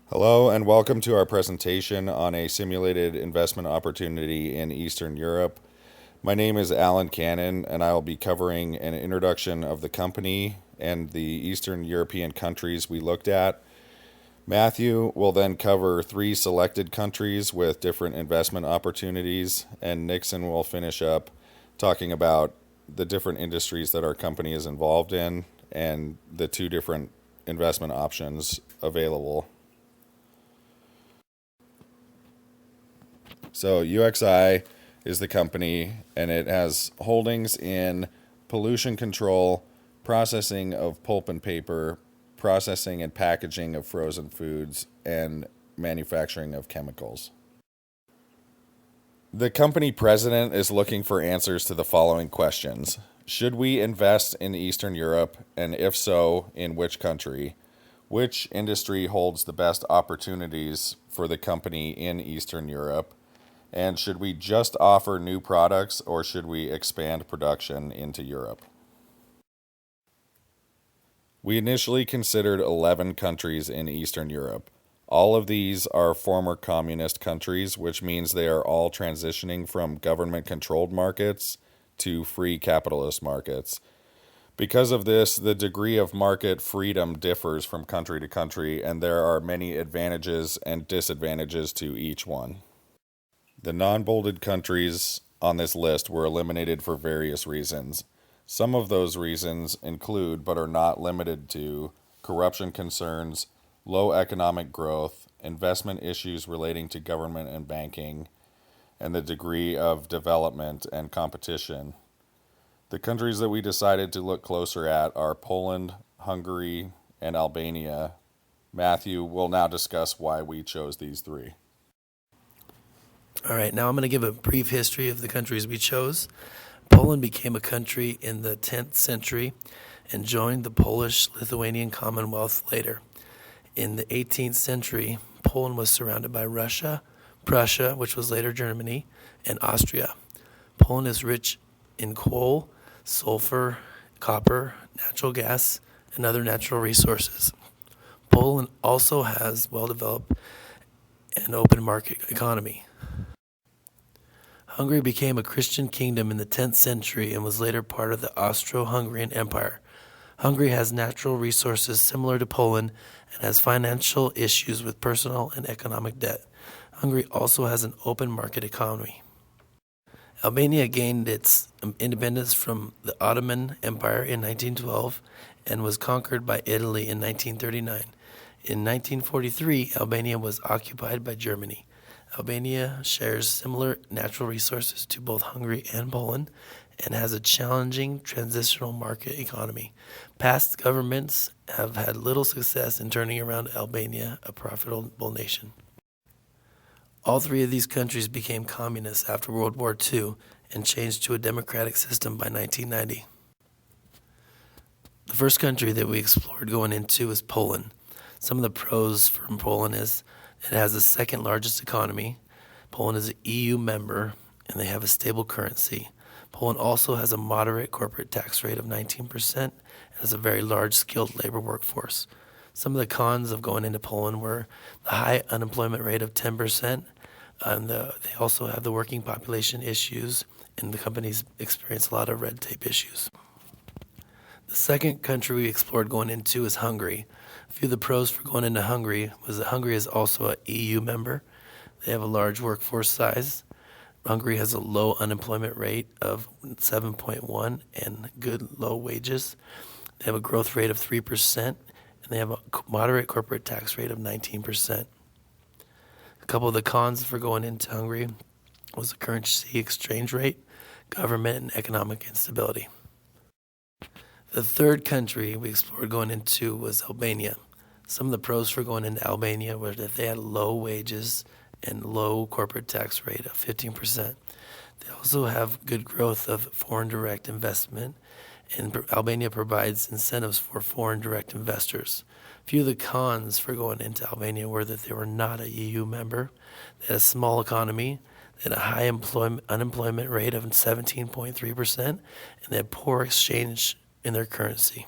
Hello and welcome to our presentation on a simulated investment opportunity in Eastern Europe. My name is Alan Cannon and I will be covering an introduction of the company and the Eastern European countries we looked at. Matthew will then cover 3 selected countries with different investment opportunities, and Nixon will finish up talking about the different industries that our company is involved in and the 2 different investment options available. So UXI is the company, and it has holdings in pollution control, processing of pulp and paper, processing and packaging of frozen foods, and manufacturing of chemicals. The company president is looking for answers to the following questions. Should we invest in Eastern Europe, and if so, in which country? Which industry holds the best opportunities for the company in Eastern Europe? And should we just offer new products or should we expand production into Europe? We initially considered 11 countries in Eastern Europe. All of these are former communist countries, which means they are all transitioning from government-controlled markets to free capitalist markets. Because of this, the degree of market freedom differs from country to country, and there are many advantages and disadvantages to each one. The non-bolded countries on this list were eliminated for various reasons. Some of those reasons include, but are not limited to, corruption concerns, low economic growth, investment issues relating to government and banking, and the degree of development and competition. The countries that we decided to look closer at are Poland, Hungary, and Albania. Matthew will now discuss why we chose these 3. All right, now I'm going to give a brief history of the countries we chose. Poland became a country in the 10th century and joined the Polish-Lithuanian Commonwealth later. In the 18th century, Poland was surrounded by Russia, Prussia, which was later Germany, and Austria. Poland is rich in coal, sulfur, copper, natural gas, and other natural resources. Poland also has well-developed and open market economy. Hungary became a Christian kingdom in the 10th century and was later part of the Austro-Hungarian Empire. Hungary has natural resources similar to Poland and has financial issues with personal and economic debt. Hungary also has an open market economy. Albania gained its independence from the Ottoman Empire in 1912 and was conquered by Italy in 1939. In 1943, Albania was occupied by Germany. Albania shares similar natural resources to both Hungary and Poland and has a challenging transitional market economy. Past governments have had little success in turning around Albania a profitable nation. All 3 of these countries became communist after World War II and changed to a democratic system by 1990. The first country that we explored going into is Poland. Some of the pros from Poland is it has the second largest economy. Poland is an EU member, and they have a stable currency. Poland also has a moderate corporate tax rate of 19% and has a very large skilled labor workforce. Some of the cons of going into Poland were the high unemployment rate of 10%, and they also have the working population issues, and the companies experience a lot of red tape issues. The second country we explored going into is Hungary. A few of the pros for going into Hungary was that Hungary is also an EU member. They have a large workforce size. Hungary has a low unemployment rate of 7.1 and good low wages. They have a growth rate of 3%, and they have a moderate corporate tax rate of 19%. A couple of the cons for going into Hungary was the currency exchange rate, government, and economic instability. The third country we explored going into was Albania. Some of the pros for going into Albania were that they had low wages and low corporate tax rate of 15%. They also have good growth of foreign direct investment, and Albania provides incentives for foreign direct investors. A few of the cons for going into Albania were that they were not a EU member, they had a small economy, they had a high unemployment rate of 17.3%, and they had poor exchange in their currency.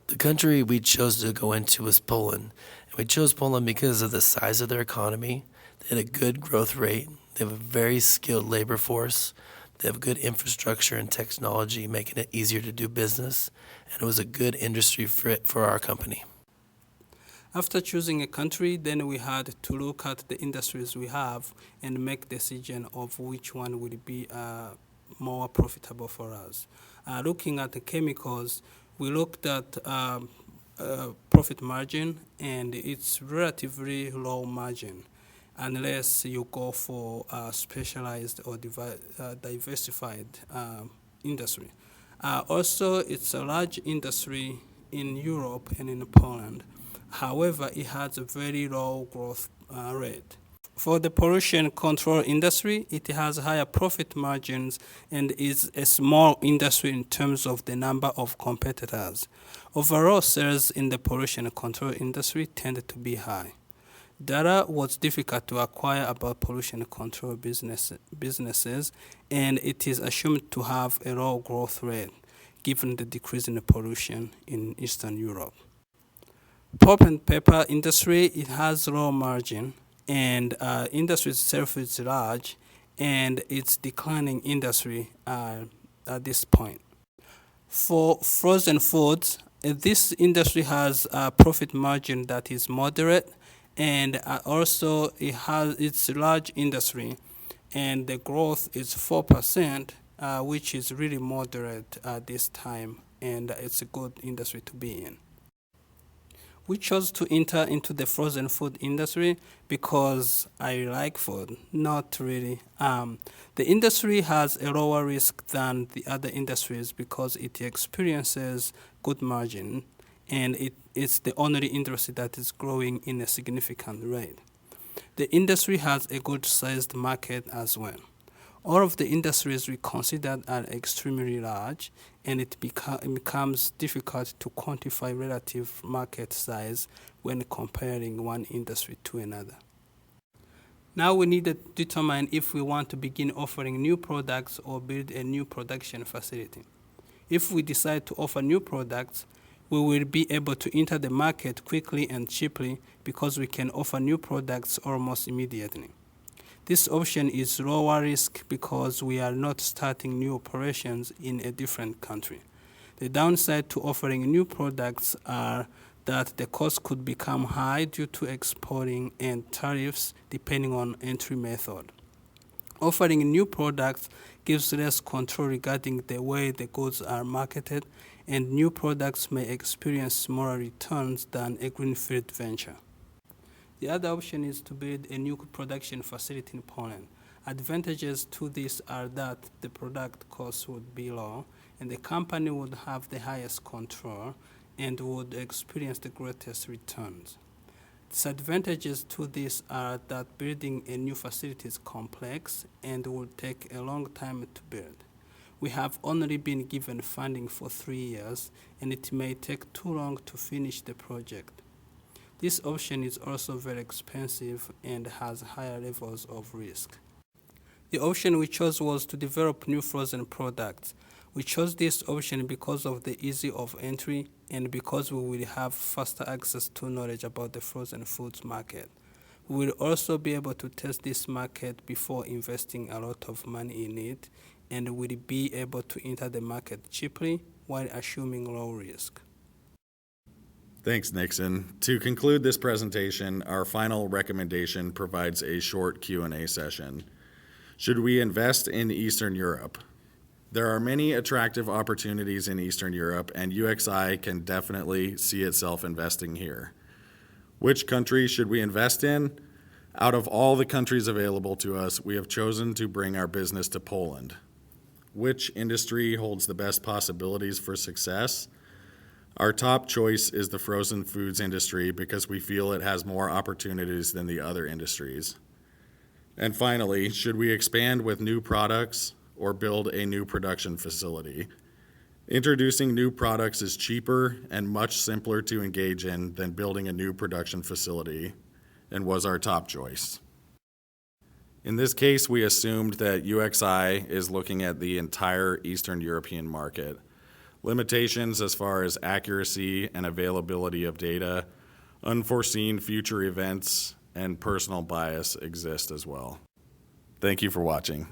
The country we chose to go into was Poland. And we chose Poland because of the size of their economy. They had a good growth rate. They have a very skilled labor force. They have good infrastructure and technology, making it easier to do business. And it was a good industry fit for our company. After choosing a country, then we had to look at the industries we have and make decision of which one would be more profitable for us. Looking at the chemicals, we looked at profit margin, and it's relatively low margin unless you go for a specialized or diversified industry. Also, it's a large industry in Europe and in Poland. However, it has a very low growth rate. For the pollution control industry, it has higher profit margins and is a small industry in terms of the number of competitors. Overall, sales in the pollution control industry tend to be high. Data was difficult to acquire about pollution control businesses, and it is assumed to have a low growth rate given the decrease in pollution in Eastern Europe. Pulp and paper industry, it has low margin, and industry itself is large, and it's declining industry at this point. For frozen foods, this industry has a profit margin that is moderate, and also it's a large industry, and the growth is 4%, which is really moderate at this time, and it's a good industry to be in. We chose to enter into the frozen food industry because I like food, not really. The industry has a lower risk than the other industries because it experiences good margin, and it's the only industry that is growing in a significant rate. The industry has a good sized market as well. All of the industries we considered are extremely large, and it becomes difficult to quantify relative market size when comparing one industry to another. Now we need to determine if we want to begin offering new products or build a new production facility. If we decide to offer new products, we will be able to enter the market quickly and cheaply because we can offer new products almost immediately. This option is lower risk because we are not starting new operations in a different country. The downside to offering new products are that the cost could become high due to exporting and tariffs depending on entry method. Offering new products gives less control regarding the way the goods are marketed, and new products may experience smaller returns than a greenfield venture. The other option is to build a new production facility in Poland. Advantages to this are that the product cost would be low, and the company would have the highest control and would experience the greatest returns. Disadvantages to this are that building a new facility is complex and will take a long time to build. We have only been given funding for 3 years, and it may take too long to finish the project. This option is also very expensive and has higher levels of risk. The option we chose was to develop new frozen products. We chose this option because of the ease of entry and because we will have faster access to knowledge about the frozen foods market. We will also be able to test this market before investing a lot of money in it, and will be able to enter the market cheaply while assuming low risk. Thanks, Nixon. To conclude this presentation, our final recommendation provides a short Q&A session. Should we invest in Eastern Europe? There are many attractive opportunities in Eastern Europe, and UXI can definitely see itself investing here. Which country should we invest in? Out of all the countries available to us, we have chosen to bring our business to Poland. Which industry holds the best possibilities for success? Our top choice is the frozen foods industry because we feel it has more opportunities than the other industries. And finally, should we expand with new products or build a new production facility? Introducing new products is cheaper and much simpler to engage in than building a new production facility, and was our top choice. In this case, we assumed that UXI is looking at the entire Eastern European market. Limitations as far as accuracy and availability of data, unforeseen future events, and personal bias exist as well. Thank you for watching.